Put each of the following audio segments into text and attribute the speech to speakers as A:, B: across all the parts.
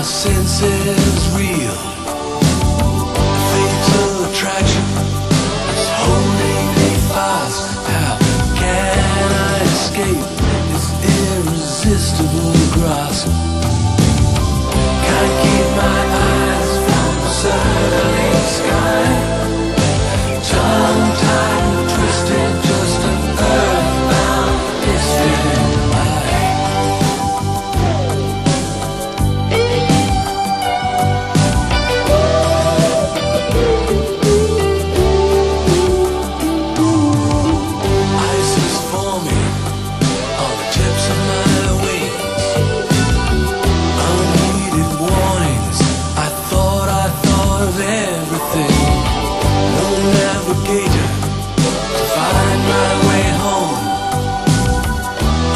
A: senses real. Fatal attraction is holding me fast. How can I escape this irresistible grasp? Can't keep my eyes from the circling sky. Tongue-tied and twisted, just an earthbound distant eye. Ice is forming on the tips of my wings. Unneeded warnings, I thought of everything. No navigator to find my way home.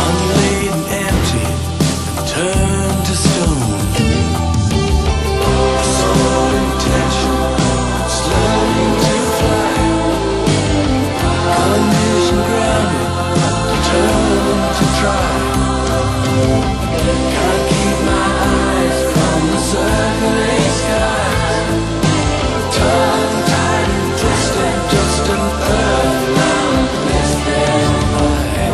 A: Unladen, empty, and turned to stone. A sole intention, learning to fly. Condition grounded, determined to try. Can't keep my eyes from the circling skies. Tongue-tied and twisted, just an earthbound misfit eye.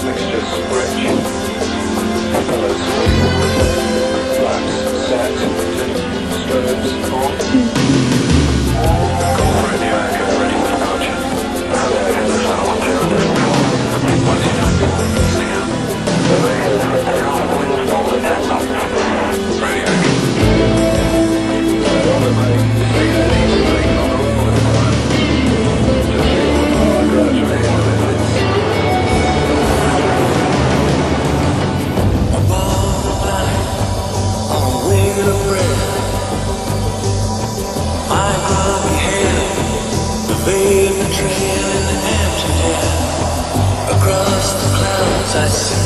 B: Mixture stretch. Fellows flaps set. Strobes on. Call radio echo ready for departure.
A: I see